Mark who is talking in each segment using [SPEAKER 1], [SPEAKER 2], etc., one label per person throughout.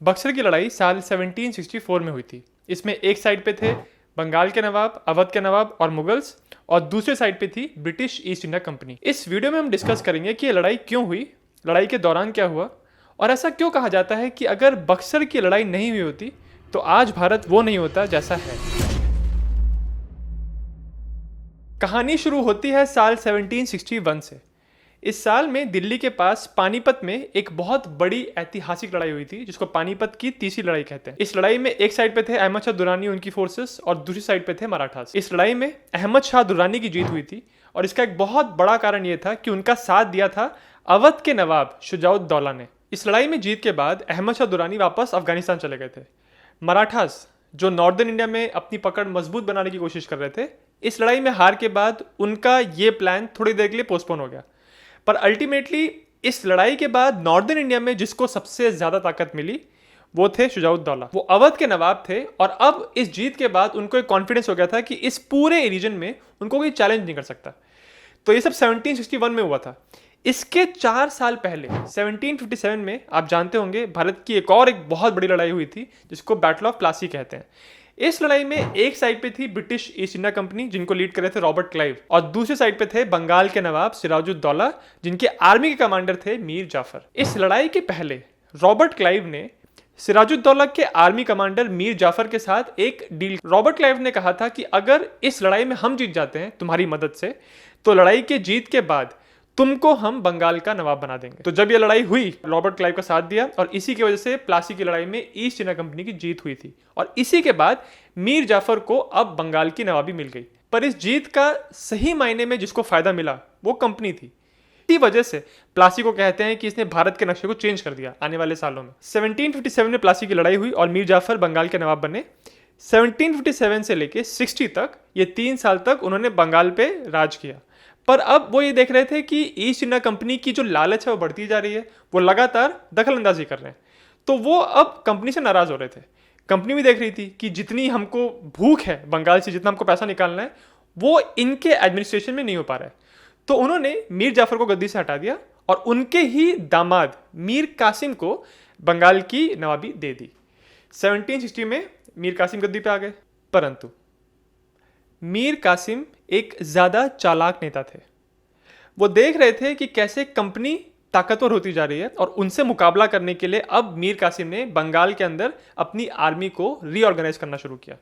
[SPEAKER 1] बक्सर की लड़ाई साल 1764 में हुई थी। इसमें एक साइड पे थे बंगाल के नवाब, अवध के नवाब और मुगल्स, और दूसरे साइड पे थी ब्रिटिश ईस्ट इंडिया कंपनी। इस वीडियो में हम डिस्कस करेंगे कि ये लड़ाई क्यों हुई, लड़ाई के दौरान क्या हुआ, और ऐसा क्यों कहा जाता है कि अगर बक्सर की लड़ाई नहीं हुई होती तो आज भारत वो नहीं होता जैसा है। कहानी शुरू होती है साल 1761 से। इस साल में दिल्ली के पास पानीपत में एक बहुत बड़ी ऐतिहासिक लड़ाई हुई थी, जिसको पानीपत की तीसरी लड़ाई कहते हैं। इस लड़ाई में एक साइड पे थे अहमद शाह दुर्रानी उनकी फोर्सेस, और दूसरी साइड पे थे मराठास। इस लड़ाई में अहमद शाह दुर्रानी की जीत हुई थी, और इसका एक बहुत बड़ा कारण यह था कि उनका साथ दिया था अवध के नवाब शुजाउद्दौला ने। इस लड़ाई में जीत के बाद अहमद शाह दुर्रानी वापस अफगानिस्तान चले गए थे। मराठास, जो नॉर्दर्न इंडिया में अपनी पकड़ मजबूत बनाने की कोशिश कर रहे थे, इस लड़ाई में हार के बाद उनका ये प्लान थोड़ी देर के लिए पोस्टपोन हो गया। पर अल्टीमेटली इस लड़ाई के बाद नॉर्दर्न इंडिया में जिसको सबसे ज्यादा ताकत मिली वो थे शुजाउद्दौला। वो अवध के नवाब थे, और अब इस जीत के बाद उनको एक कॉन्फिडेंस हो गया था कि इस पूरे रीजन में उनको कोई चैलेंज नहीं कर सकता। तो ये सब 1761 में हुआ था। इसके 4 साल पहले 1757 में आप जानते होंगे भारत की एक बहुत बड़ी लड़ाई हुई थी, जिसको बैटल ऑफ प्लासी कहते हैं। इस लड़ाई में एक साइड पे थी ब्रिटिश ईस्ट इंडिया कंपनी, जिनको लीड कर रहे थे रॉबर्ट क्लाइव, और दूसरे साइड पे थे बंगाल के नवाब सिराजुद्दौला, जिनके आर्मी के कमांडर थे मीर जाफर। इस लड़ाई के पहले रॉबर्ट क्लाइव ने सिराजुद्दौला के आर्मी कमांडर मीर जाफर के साथ एक डील। रॉबर्ट क्लाइव ने कहा था कि अगर इस लड़ाई में हम जीत जाते हैं तुम्हारी मदद से, तो लड़ाई के जीत के बाद तुमको हम बंगाल का नवाब बना देंगे। तो जब ये लड़ाई हुई, रॉबर्ट क्लाइव का साथ दिया, और इसी की वजह से प्लासी की लड़ाई में ईस्ट इंडिया कंपनी की जीत हुई थी, और इसी के बाद मीर जाफर को अब बंगाल की नवाबी मिल गई। पर इस जीत का सही मायने में जिसको फायदा मिला वो कंपनी थी। इसी वजह से प्लासी को कहते हैं कि इसने भारत के नक्शे को चेंज कर दिया आने वाले सालों में। 1757 में प्लासी की लड़ाई हुई और मीर जाफर बंगाल के नवाब बने। 1757 से लेके 60 तक, ये 3 साल तक उन्होंने बंगाल पे राज किया। पर अब वो ये देख रहे थे कि ईस्ट इंडिया कंपनी की जो लालच है वो बढ़ती जा रही है, वो लगातार दखल अंदाजी कर रहे हैं। तो वो अब कंपनी से नाराज हो रहे थे। कंपनी भी देख रही थी कि जितनी हमको भूख है बंगाल से, जितना हमको पैसा निकालना है, वो इनके एडमिनिस्ट्रेशन में नहीं हो पा रहा है। तो उन्होंने मीर जाफर को गद्दी से हटा दिया और उनके ही दामाद मीर कासिम को बंगाल की नवाबी दे दी। 1760 में मीर कासिम गद्दी पे आ गए। परंतु मीर कासिम एक ज़्यादा चालाक नेता थे। वो देख रहे थे कि कैसे कंपनी ताकतवर होती जा रही है, और उनसे मुकाबला करने के लिए अब मीर कासिम ने बंगाल के अंदर अपनी आर्मी को रीऑर्गेनाइज करना शुरू किया।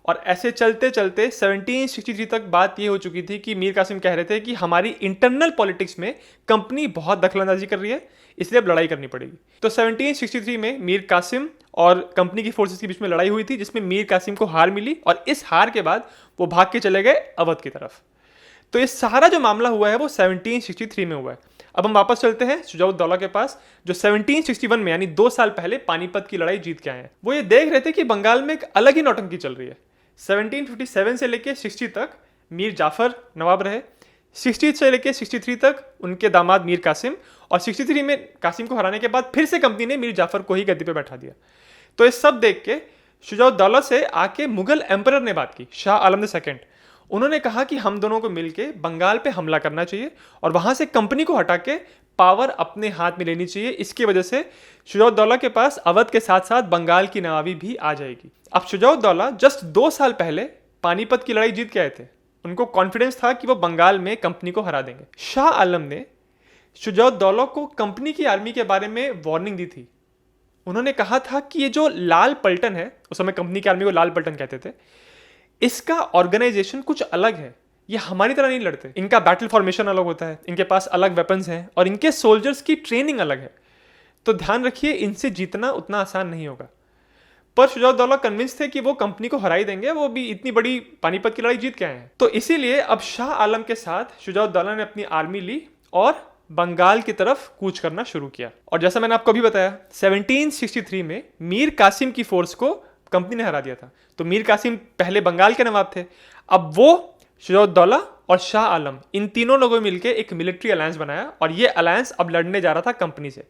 [SPEAKER 1] और ऐसे चलते चलते 1763 तक बात ये हो चुकी थी कि मीर कासिम कह रहे थे कि हमारी इंटरनल पॉलिटिक्स में कंपनी बहुत दखलंदाजी कर रही है, इसलिए अब लड़ाई करनी पड़ेगी। तो 1763 में मीर कासिम और कंपनी की फोर्सेस के बीच में लड़ाई हुई थी, जिसमें मीर कासिम को हार मिली, और इस हार के बाद वो भाग के चले गए अवध की तरफ। तो ये सारा जो मामला हुआ है वो 1763 में हुआ है। अब हम वापस चलते हैं शुजाउद्दौला के पास, जो 1761 में यानी 2 साल पहले पानीपत की लड़ाई जीत के आए हैं। वो ये देख रहे थे कि बंगाल में एक अलग ही नौटंकी चल रही है। 1757 से लेके 60 तक मीर जाफर नवाब रहे, 60 से लेके 63 तक उनके दामाद मीर कासिम, और 63 में कासिम को हराने के बाद फिर से कंपनी ने मीर जाफर को ही गद्दी पे बैठा दिया। तो ये सब देख के शुजाउद्दौला से आके मुगल एम्परर ने बात की, शाह आलम II। उन्होंने कहा कि हम दोनों को मिलके बंगाल पे हमला करना चाहिए और वहां से कंपनी को हटा के पावर अपने हाथ में लेनी चाहिए। इसकी वजह से शुजाउद्दौला के पास अवध के साथ साथ बंगाल की नवाबी भी आ जाएगी। अब शुजाउद्दौला जस्ट 2 साल पहले पानीपत की लड़ाई जीत के आए थे। उनको कॉन्फिडेंस था कि वो बंगाल में कंपनी को हरा देंगे। शाह आलम ने शुजाउद्दौला को कंपनी की आर्मी के बारे में वार्निंग दी थी। उन्होंने कहा था कि ये जो लाल पलटन है, उस समय कंपनी की आर्मी को लाल पलटन कहते थे, इसका ऑर्गेनाइजेशन कुछ अलग है। ये हमारी तरह नहीं लड़ते, इनका बैटल फॉर्मेशन अलग होता है, इनके पास अलग वेपन्स हैं, और इनके सोल्जर्स की ट्रेनिंग अलग है। तो ध्यान रखिए, इनसे जीतना उतना आसान नहीं होगा। पर शुजाउद्दौला कन्विंस थे कि वो कंपनी को हरा ही देंगे, वो भी इतनी बड़ी पानीपत की लड़ाई जीत के आए हैं। तो इसीलिए अब शाह आलम के साथ शुजाउद्दौला ने अपनी आर्मी ली और बंगाल की तरफ कूच करना शुरू किया। और जैसा मैंने आपको अभी बताया, 1763 में मीर कासिम की फोर्स को कंपनी ने हरा दिया था। तो मीर कासिम पहले बंगाल के नवाब थे। अब वो शुजाउद्दौला और शाह आलम, इन तीनों लोगों ने मिलकर एक मिलिट्री अलायंस बनाया, और ये अलायंस अब लड़ने जा रहा था कंपनी से।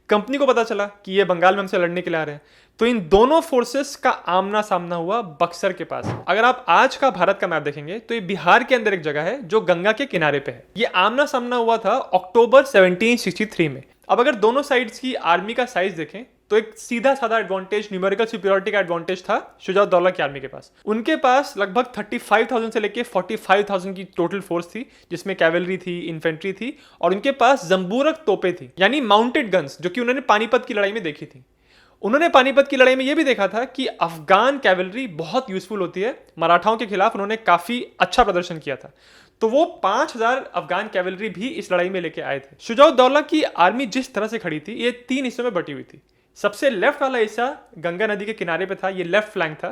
[SPEAKER 1] कंपनी को पता चला कि ये बंगाल में हमसे लड़ने के लिए आ रहे हैं, तो इन दोनों फोर्सेस का आमना सामना हुआ बक्सर के पास। अगर आप आज का भारत का मैप देखेंगे तो ये बिहार के अंदर एक जगह है जो गंगा के किनारे पे है। ये आमना सामना हुआ था अक्टूबर 1763 में। अब अगर दोनों साइड्स की आर्मी का साइज देखें तो एक सीधा साधा एडवांटेज, न्यूमेरिकल सुपीरियरिटी का एडवांटेज था शुजाउद्दौला की आर्मी के पास। उनके पास लगभग 35,000 से लेके 45,000 की टोटल फोर्स थी, जिसमें कैवलरी थी, इन्फेंट्री थी, और उनके पास जंबूरक तोपें थी, यानी माउंटेड गन्स, जो कि उन्होंने पानीपत की लड़ाई में देखी थी। उन्होंने पानीपत की लड़ाई में यह भी देखा था कि अफगान कैवलरी बहुत यूजफुल होती है। मराठाओं के खिलाफ उन्होंने काफी अच्छा प्रदर्शन किया था, तो वो 5,000 अफगान कैवलरी भी इस लड़ाई में लेके आए थे। शुजाउद्दौला की आर्मी जिस तरह से खड़ी थी, ये 3 हिस्सों में बटी हुई थी। सबसे लेफ्ट वाला हिस्सा गंगा नदी के किनारे पे था, ये लेफ्ट फ्लैंक था।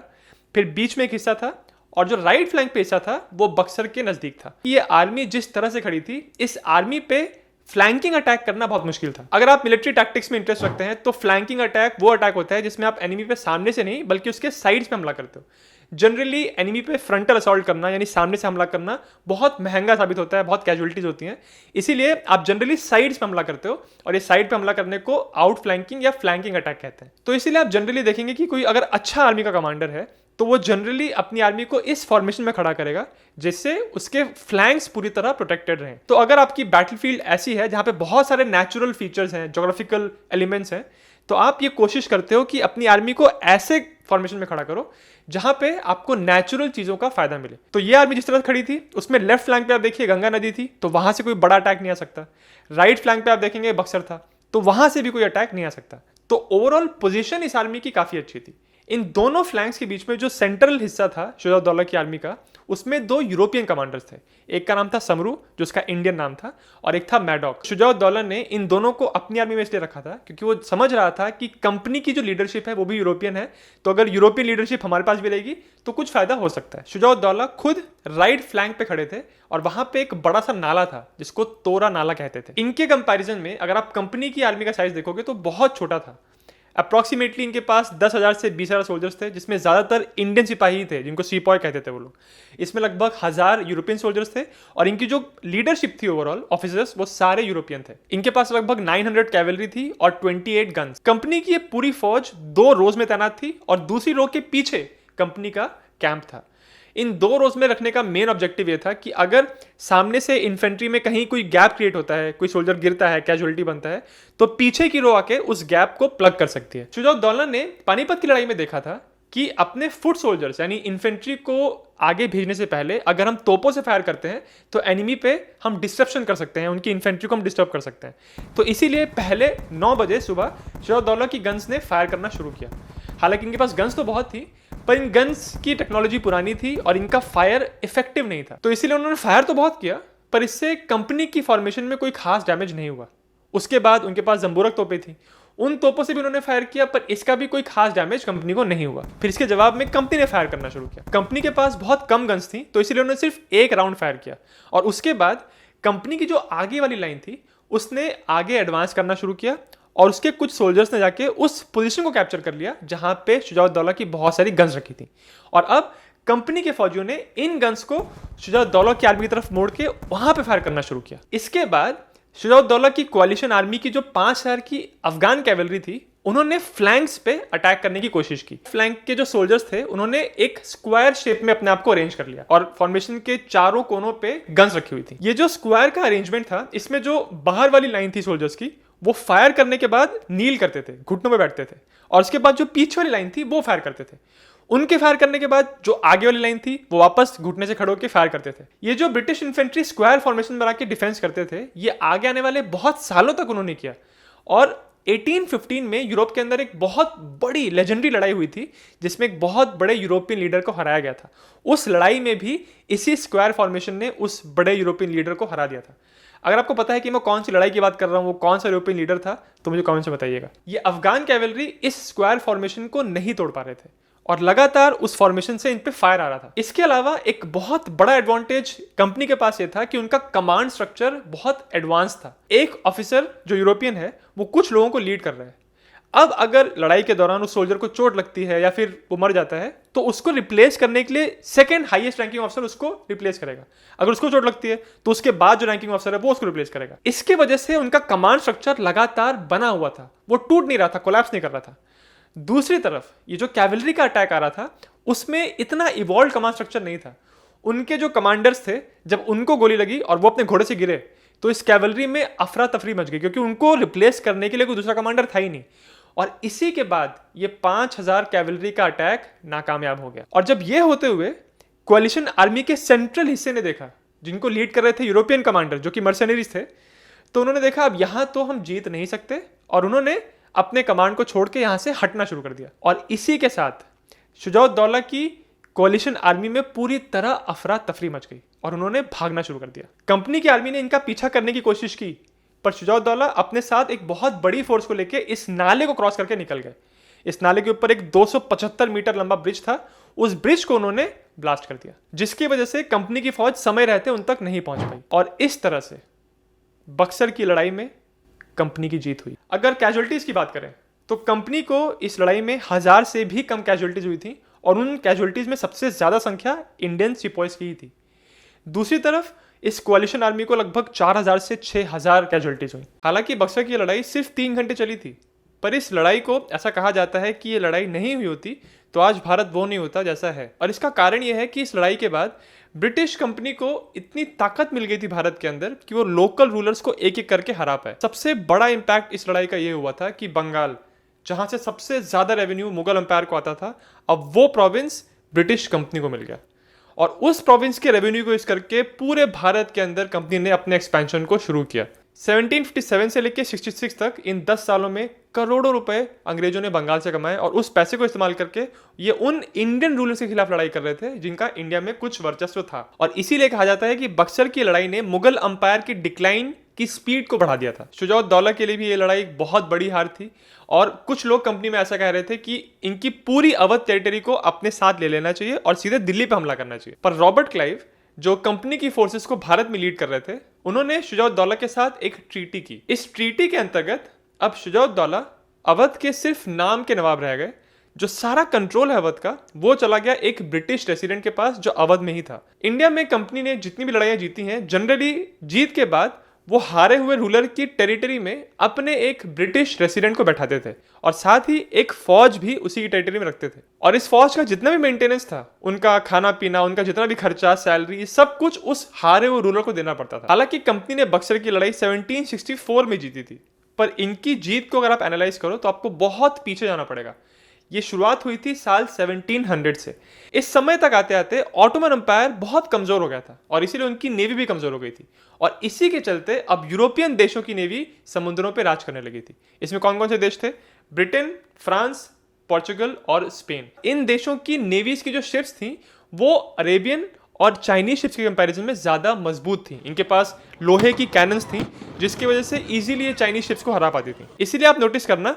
[SPEAKER 1] फिर बीच में एक हिस्सा था, और जो राइट फ्लैंक पे हिस्सा था वो बक्सर के नजदीक था। ये आर्मी जिस तरह से खड़ी थी, इस आर्मी पे फ्लैंकिंग अटैक करना बहुत मुश्किल था। अगर आप मिलिट्री टैक्टिक्स में इंटरेस्ट रखते हैं तो फ्लैंकिंग अटैक वो अटैक होता है जिसमें आप एनिमी पे सामने से नहीं बल्कि उसके साइड्स पे हमला करते हो। जनरली एनिमी पे फ्रंटल असॉल्ट करना, यानी सामने से हमला करना, बहुत महंगा साबित होता है, बहुत कैजुअलिटीज होती हैं। इसीलिए आप जनरली साइड्स पे हमला करते हो, और ये साइड पे हमला करने को आउट फ्लैंकिंग या फ्लैंकिंग अटैक कहते हैं। तो इसीलिए आप जनरली देखेंगे कि कोई अगर अच्छा आर्मी का कमांडर है तो वो जनरली अपनी आर्मी को इस फॉर्मेशन में खड़ा करेगा जिससे उसके फ्लैंक्स पूरी तरह प्रोटेक्टेड रहें। तो अगर आपकी बैटलफील्ड ऐसी है जहां पे बहुत सारे नेचुरल फीचर्स हैं, ज्योग्राफिकल एलिमेंट्स हैं, तो आप ये कोशिश करते हो कि अपनी आर्मी को ऐसे फॉर्मेशन में खड़ा करो जहां पे आपको नेचुरल चीजों का फायदा मिले। तो ये आर्मी जिस तरह खड़ी थी, उसमें लेफ्ट फ्लैंक पे आप देखिए गंगा नदी थी, तो वहां से कोई बड़ा अटैक नहीं आ सकता। राइट फ्लैंक पे आप देखेंगे बक्सर था, तो वहां से भी कोई अटैक नहीं आ सकता। तो ओवरऑल पोजीशन इस आर्मी की काफी अच्छी थी। इन दोनों फ्लैंक्स के बीच में जो सेंट्रल हिस्सा था शुजाउद्दौला की आर्मी का, उसमें 2 यूरोपियन कमांडर्स थे। एक का नाम था समरू, जो उसका इंडियन नाम था, और एक था मैडॉक। शुजाउद्दौला ने इन दोनों को अपनी आर्मी में इसलिए रखा था क्योंकि वो समझ रहा था कि कंपनी की जो लीडरशिप है वो भी यूरोपियन है, तो अगर यूरोपियन लीडरशिप हमारे पास भी रहेगी तो कुछ फायदा हो सकता है। शुजाउद्दौला खुद राइट फ्लैंक पे खड़े थे, और वहां पे एक बड़ा सा नाला था जिसको तोरा नाला कहते थे। इनके कंपैरिजन में अगर आप कंपनी की आर्मी का साइज देखोगे तो बहुत छोटा था। अप्रॉक्सीमेटली इनके पास 10,000 से 20,000 सोल्जर्स थे, जिसमें ज़्यादातर इंडियन सिपाही थे जिनको सीपॉय कहते थे वो लोग। इसमें लगभग 1,000 यूरोपियन सोल्जर्स थे, और इनकी जो लीडरशिप थी ओवरऑल ऑफिसर्स, वो सारे यूरोपियन थे। इनके पास लगभग 900 कैवलरी थी और 28 गन्स। कंपनी की ये पूरी फौज 2 रोज में तैनात थी, और दूसरी रो के पीछे कंपनी का कैंप था। इन 2 रोज में रखने का मेन ऑब्जेक्टिव ये था कि अगर सामने से इन्फेंट्री में कहीं कोई गैप क्रिएट होता है, कोई सोल्जर गिरता है, कैजुअलिटी बनता है, तो पीछे की रो आके उस गैप को प्लग कर सकती है। शुजाउद्दौला ने पानीपत की लड़ाई में देखा था कि अपने फुट सोल्जर्स यानी इन्फेंट्री को आगे भेजने से पहले अगर हम तोपों से फायर करते हैं तो एनिमी पे हम डिस्ट्रप्शन कर सकते हैं, उनकी इन्फेंट्री को हम डिस्टर्ब कर सकते हैं। तो इसीलिए पहले 9 बजे सुबह शुजाउद्दौला की गन्स ने फायर करना शुरू किया। हालांकि इनके पास गन्स तो बहुत थी, पर इन गन्स की टेक्नोलॉजी पुरानी थी और इनका फायर इफेक्टिव नहीं था, तो इसीलिए उन्होंने फायर तो बहुत किया, पर इससे कंपनी की फॉर्मेशन में कोई खास डैमेज नहीं हुआ। उसके बाद उनके पास जंबूरक तोपें थी, उन तोपों से भी उन्होंने फायर किया, पर इसका भी कोई खास डैमेज कंपनी को नहीं हुआ। फिर इसके जवाब में कंपनी ने फायर करना शुरू किया। कंपनी के पास बहुत कम गन्स थी, तो इसलिए उन्होंने सिर्फ 1 राउंड फायर किया, और उसके बाद कंपनी की जो आगे वाली लाइन थी उसने आगे एडवांस करना शुरू किया, और उसके कुछ सोल्जर्स ने जाके उस पोजीशन को कैप्चर कर लिया जहां पे शुजाउद्दौला की बहुत सारी गन्स रखी थी। और अब कंपनी के फौजियों ने इन गन्स को शुजाउद्दौला की आर्मी की तरफ मोड़ के वहां पे फायर करना शुरू किया। इसके बाद शुजाउद्दौला की कोalition आर्मी की जो 5,000 की अफगान कैवलरी थी, उन्होंने फ्लैंक्स पे अटैक करने की कोशिश की। फ्लैंक के जो सोल्जर्स थे उन्होंने एक स्क्वायर शेप में अपने आप को अरेंज कर लिया, और फॉर्मेशन के चारों कोनों पे गन्स रखी हुई थी। ये जो स्क्वायर का अरेंजमेंट था, इसमें जो बाहर वाली लाइन थी सोल्जर्स की, वो फायर करने के बाद नील करते थे, घुटनों में बैठते थे, और उसके बाद जो पीछे वाली लाइन थी वो फायर करते थे। उनके फायर करने के बाद जो आगे वाली लाइन थी वो वापस घुटने से खड़े होकर फायर करते थे। ये जो ब्रिटिश इन्फेंट्री स्क्वायर फॉर्मेशन बना के डिफेंस करते थे, ये आगे आने वाले बहुत सालों तक उन्होंने किया, और 1815 में यूरोप के अंदर एक बहुत बड़ी लेजेंडरी लड़ाई हुई थी जिसमें एक बहुत बड़े यूरोपियन लीडर को हराया गया था। उस लड़ाई में भी इसी स्क्वायर फॉर्मेशन ने उस बड़े यूरोपियन लीडर को हरा दिया था। अगर आपको पता है कि मैं कौन सी लड़ाई की बात कर रहा हूं, वो कौन सा यूरोपियन लीडर था, तो मुझे कमेंट में बताइएगा। ये अफगान कैवलरी इस स्क्वायर फॉर्मेशन को नहीं तोड़ पा रहे थे, और लगातार उस फॉर्मेशन से इन पे फायर आ रहा था। इसके अलावा एक बहुत बड़ा एडवांटेज कंपनी के पास ये था कि उनका कमांड स्ट्रक्चर बहुत एडवांस था। एक ऑफिसर जो यूरोपियन है वो कुछ लोगों को लीड कर रहा है। अब अगर लड़ाई के दौरान उस सोल्जर को चोट लगती है या फिर वो मर जाता है, तो उसको रिप्लेस करने के लिए सेकंड हाईएस्ट रैंकिंग ऑफिसर उसको रिप्लेस करेगा। अगर उसको चोट लगती है तो उसके बाद जो रैंकिंग ऑफिसर है वो उसको रिप्लेस करेगा। इसके वजह से उनका कमांड स्ट्रक्चर लगातार बना हुआ था, वो टूट नहीं रहा था, कोलैप्स नहीं कर रहा था। दूसरी तरफ ये जो कैवलरी का अटैक आ रहा था, उसमें इतना इवॉल्व कमांड स्ट्रक्चर नहीं था। उनके जो कमांडर्स थे, जब उनको गोली लगी और वो अपने घोड़े से गिरे, तो इस कैवलरी में अफरा तफरी मच गई, क्योंकि उनको रिप्लेस करने के लिए कोई दूसरा कमांडर था ही नहीं। और इसी के बाद ये 5000 कैवलरी का अटैक नाकामयाब हो गया। और जब ये होते हुए कोalition आर्मी के सेंट्रल हिस्से ने देखा, जिनको लीड कर रहे थे यूरोपियन कमांडर जो कि मर्सनरीज थे, तो उन्होंने देखा अब यहां तो हम जीत नहीं सकते और उन्होंने अपने कमांड को छोड़ के यहां से हटना शुरू कर दिया। और इसी के साथ शुजाउद्दौला की कोalition आर्मी में पूरी तरह अफरा तफरी मच गई और उन्होंने भागना शुरू कर दिया। कंपनी की आर्मी ने इनका पीछा करने की कोशिश की, पर शुजाउद्दौला अपने साथ एक बहुत बड़ी फोर्स को लेकर इस नाले को क्रॉस करके निकल गए। इस नाले के ऊपर एक 275 मीटर लंबा ब्रिज था, उस ब्रिज को उन्होंने ब्लास्ट कर दिया, जिसकी वजह से कंपनी की फौज समय रहते उन तक नहीं पहुंच पाई और इस तरह से बक्सर की लड़ाई में कंपनी की जीत हुई। अगर कैजुअलिटीज की बात करें तो कंपनी को इस लड़ाई में 1000 से भी कम कैजुअलिटीज हुई थी और उन कैजुअलिटीज में सबसे ज्यादा संख्या इंडियन सिपाहीज की ही थी। दूसरी तरफ इस कोalition आर्मी को लगभग 4000 से 6000 कैजुअलिटीज हुई। हालांकि बक्सर की लड़ाई सिर्फ 3 घंटे चली थी, पर इस लड़ाई को ऐसा कहा जाता है कि ये लड़ाई नहीं हुई होती तो आज भारत वो नहीं होता जैसा है। और इसका कारण यह है कि इस लड़ाई के बाद ब्रिटिश कंपनी को इतनी ताकत मिल गई थी भारत के अंदर कि वो लोकल रूलर्स को एक एक करके हरा पाए। सबसे बड़ा इंपैक्ट इस लड़ाई का ये हुआ था कि बंगाल, जहां से सबसे ज्यादा रेवेन्यू मुगल अंपायर को आता था, अब वो प्रोविंस ब्रिटिश कंपनी को मिल गया और उस प्रोविंस के रेवेन्यू को यूज करके पूरे भारत के अंदर कंपनी ने अपने एक्सपेंशन को शुरू किया। 1757 से लेकर 66 तक इन 10 सालों में करोड़ों रुपए अंग्रेजों ने बंगाल से कमाए और उस पैसे को इस्तेमाल करके ये उन इंडियन रूलर्स के खिलाफ लड़ाई कर रहे थे जिनका इंडिया में कुछ वर्चस्व था। और इसीलिए कहा जाता है कि बक्सर की लड़ाई ने मुगल अंपायर की डिक्लाइन की स्पीड को बढ़ा दिया था। शुजाउद्दौला के लिए भी ये लड़ाई बहुत बड़ी हार थी और कुछ लोग कंपनी में ऐसा कह रहे थे कि इनकी पूरी अवध टेरिटरी को अपने साथ ले लेना चाहिए और सीधे दिल्ली पर हमला करना चाहिए। पर रॉबर्ट क्लाइव, जो कंपनी की फोर्सेस को भारत में लीड कर रहे थे, उन्होंने शुजाउद्दौला के साथ एक ट्रीटी की। इस ट्रीटी के अंतर्गत अब शुजाउद्दौला अवध के सिर्फ नाम के नवाब रह गए। जो सारा कंट्रोल है अवध का वो चला गया एक ब्रिटिश रेसिडेंट के पास जो अवध में ही था। इंडिया में कंपनी ने जितनी भी लड़ाइयां जीती हैं, जनरली जीत के बाद वो हारे हुए रूलर की टेरिटरी में अपने एक ब्रिटिश रेसिडेंट को बैठाते थे और साथ ही एक फौज भी उसी की टेरिटरी में रखते थे। और इस फौज का जितना भी मेंटेनेंस था, उनका खाना पीना, उनका जितना भी खर्चा, सैलरी, सब कुछ उस हारे हुए रूलर को देना पड़ता था। हालांकि कंपनी ने बक्सर की लड़ाई 1764 में जीती थी, पर इनकी जीत को अगर आप एनालाइज करो तो आपको बहुत पीछे जाना पड़ेगा। ये शुरुआत हुई थी साल 1700 से। इस समय तक आते आते ऑटोमन अंपायर बहुत कमजोर हो गया था और इसीलिए उनकी नेवी भी कमजोर हो गई थी और इसी के चलते अब यूरोपियन देशों की नेवी समुद्रों पर राज करने लगी थी। इसमें कौन कौन से देश थे? ब्रिटेन, फ्रांस, पोर्चुगल और स्पेन। इन देशों की नेवीज की जो शिप्स थी वो अरेबियन और चाइनीज शिप्स के कंपैरिजन में ज्यादा मजबूत थी। इनके पास लोहे की कैनन्स थी जिसकी वजह से इजीली ये चाइनीज शिप्स को हरा पाती थी। इसीलिए आप नोटिस करना,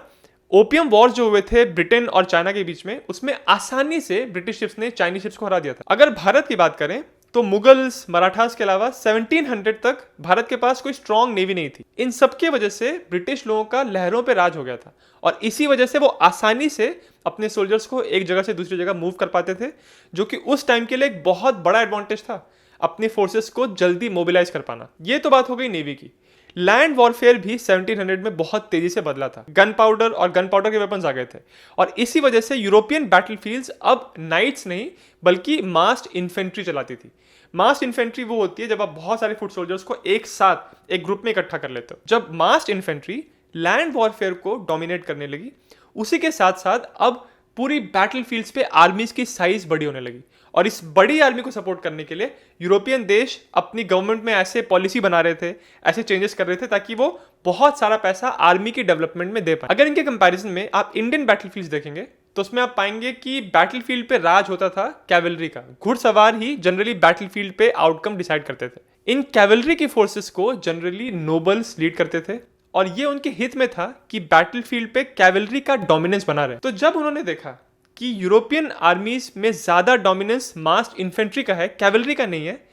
[SPEAKER 1] ओपियम वॉर जो हुए थे ब्रिटेन और चाइना के बीच में, उसमें आसानी से ब्रिटिश शिप्स ने चाइनीज शिप्स को हरा दिया था। अगर भारत की बात करें तो मुगल्स, मराठास के अलावा 1700 तक भारत के पास कोई स्ट्रॉन्ग नेवी नहीं थी। इन सब के वजह से ब्रिटिश लोगों का लहरों पे राज हो गया था और इसी वजह से वो आसानी से अपने सोल्जर्स को एक जगह से दूसरी जगह मूव कर पाते थे, जो कि उस टाइम के लिए एक बहुत बड़ा एडवांटेज था, अपने फोर्सेस को जल्दी मोबिलाइज कर पाना। ये तो बात हो गई नेवी की। लैंड वॉरफेयर भी 1700 में बहुत तेजी से बदला था। गन पाउडर और गन पाउडर के वेपन्स आ गए थे और इसी वजह से यूरोपियन बैटलफील्ड्स अब नाइट्स नहीं बल्कि मास्ड इन्फेंट्री चलाती थी। मास्ड इन्फेंट्री वो होती है जब आप बहुत सारे फुट सोल्जर्स को एक साथ एक ग्रुप में इकट्ठा कर लेते हो। जब मास्ड इन्फेंट्री लैंड वॉरफेयर को डोमिनेट करने लगी, उसी के साथ साथ अब पूरी बैटलफील्ड्स पे आर्मीज की साइज बड़ी होने लगी और इस बड़ी आर्मी को सपोर्ट करने के लिए यूरोपियन देश अपनी गवर्नमेंट में ऐसे पॉलिसी बना रहे थे, ऐसे चेंजेस कर रहे थे ताकि वो बहुत सारा पैसा आर्मी की डेवलपमेंट में दे पाए। अगर इनके कंपैरिजन में आप इंडियन बैटलफील्ड्स देखेंगे तो उसमें आप पाएंगे कि बैटलफील्ड पे राज होता था कैवलरी का। घुड़सवार ही जनरली बैटलफील्ड पे आउटकम डिसाइड करते थे। इन कैवलरी की फोर्सेस को जनरली नोबल्स लीड करते थे और ये उनके हित में था कि बैटलफील्ड पे कैवलरी का डोमिनेंस बना रहे। तो जब उन्होंने देखा कि यूरोपियन आर्मीज में ज्यादा डोमिनेंस मास्ड इन्फेंट्री का है, कैवलरी का नहीं है,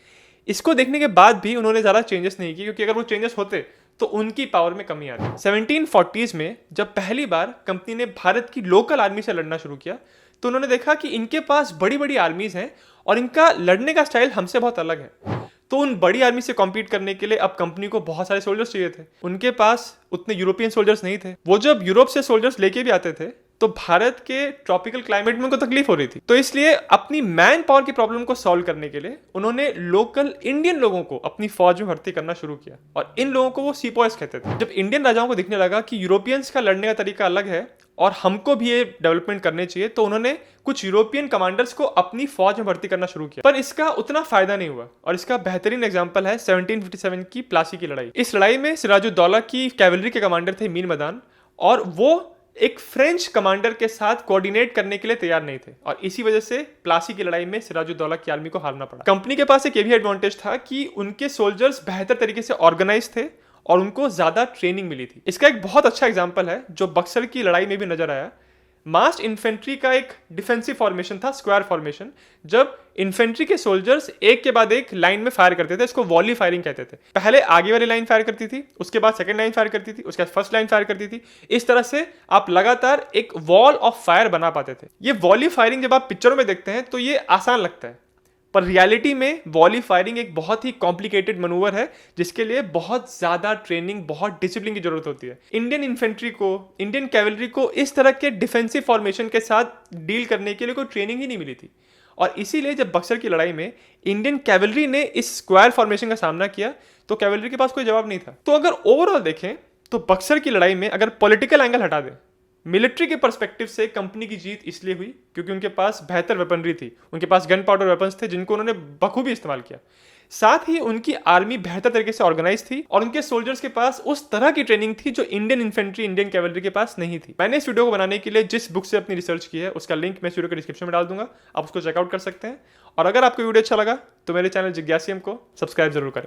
[SPEAKER 1] इसको देखने के बाद भी उन्होंने ज्यादा चेंजेस नहीं किए, क्योंकि अगर वो चेंजेस होते तो उनकी पावर में कमी आती। 1740s में जब पहली बार कंपनी ने भारत की लोकल आर्मी से लड़ना शुरू किया तो उन्होंने देखा कि इनके पास बड़ी बड़ी आर्मीज हैं और इनका लड़ने का स्टाइल हमसे बहुत अलग है। तो उन बड़ी आर्मी से कॉम्पीट करने के लिए अब कंपनी को बहुत सारे सोल्जर्स चाहिए थे। उनके पास उतने यूरोपियन सोल्जर्स नहीं थे। वो जब यूरोप से सोल्जर्स लेके भी आते थे तो भारत के ट्रॉपिकल क्लाइमेट में उनको तकलीफ हो रही थी। तो इसलिए अपनी मैन पावर की प्रॉब्लम को सॉल्व करने के लिए उन्होंने लोकल इंडियन लोगों को अपनी फौज में भर्ती करना शुरू किया, और इन लोगों को वो सीपॉयज कहते थे। जब इंडियन राजाओं को दिखने लगा कि यूरोपियंस का लड़ने का तरीका अलग है और हमको भी ये डेवलपमेंट करने चाहिए, तो उन्होंने कुछ यूरोपियन कमांडर्स को अपनी फौज में भर्ती करना शुरू किया। पर इसका उतना फायदा नहीं हुआ, और इसका बेहतरीन एग्जांपल है 1757 की प्लासी की लड़ाई। इस लड़ाई में सिराजुद्दौला की कैवलरी के कमांडर थे मीर मदान, और वो एक फ्रेंच कमांडर के साथ कोऑर्डिनेट करने के लिए तैयार नहीं थे, और इसी वजह से प्लासी की लड़ाई में सिराजुद्दौला की आर्मी को हारना पड़ा। कंपनी के पास एक ये भी एडवांटेज था कि उनके सोल्जर्स बेहतर तरीके से ऑर्गेनाइज थे और उनको ज्यादा ट्रेनिंग मिली थी। इसका एक बहुत अच्छा एग्जांपल है जो बक्सर की लड़ाई में भी नजर आया। मास्ड इन्फेंट्री का एक डिफेंसिव फॉर्मेशन था, स्क्वायर फॉर्मेशन। जब इन्फेंट्री के सोल्जर्स एक के बाद एक लाइन में फायर करते थे, इसको वॉली फायरिंग कहते थे। पहले आगे वाली लाइन फायर करती थी, उसके बाद सेकंड लाइन फायर करती थी, उसके बाद फर्स्ट लाइन फायर करती थी। इस तरह से आप लगातार एक वॉल ऑफ फायर बना पाते थे। ये वॉली फायरिंग जब आप पिक्चरों में देखते हैं तो ये आसान लगता है, पर रियलिटी में वॉली फायरिंग एक बहुत ही कॉम्प्लिकेटेड मनूवर है, जिसके लिए बहुत ज्यादा ट्रेनिंग, बहुत डिसिप्लिन की जरूरत होती है। इंडियन इन्फेंट्री को, इंडियन कैवलरी को इस तरह के डिफेंसिव फॉर्मेशन के साथ डील करने के लिए कोई ट्रेनिंग ही नहीं मिली थी, और इसीलिए जब बक्सर की लड़ाई में इंडियन कैवलरी ने इस स्क्वायर फॉर्मेशन का सामना किया तो कैवलरी के पास कोई जवाब नहीं था। तो अगर ओवरऑल देखें तो बक्सर की लड़ाई में अगर पॉलिटिकल एंगल हटा दें, मिलिट्री के पर्सपेक्टिव से कंपनी की जीत इसलिए हुई क्योंकि उनके पास बेहतर वेपनरी थी, उनके पास गन पाउडर वेपन्स थे जिनको उन्होंने बखूबी इस्तेमाल किया। साथ ही उनकी आर्मी बेहतर तरीके से ऑर्गेनाइज थी और उनके सोल्जर्स के पास उस तरह की ट्रेनिंग थी जो इंडियन इन्फेंट्री, इंडियन कैवलरी के पास नहीं थी। मैंने इस वीडियो को बनाने के लिए जिस बुक से अपनी रिसर्च की है उसका लिंक मैं इस वीडियो के डिस्क्रिप्शन में डाल दूंगा, आप उसको चेकआउट कर सकते हैं। और अगर आपको वीडियो अच्छा लगा तो मेरे चैनल जिज्ञासियम को सब्सक्राइब जरूर करें।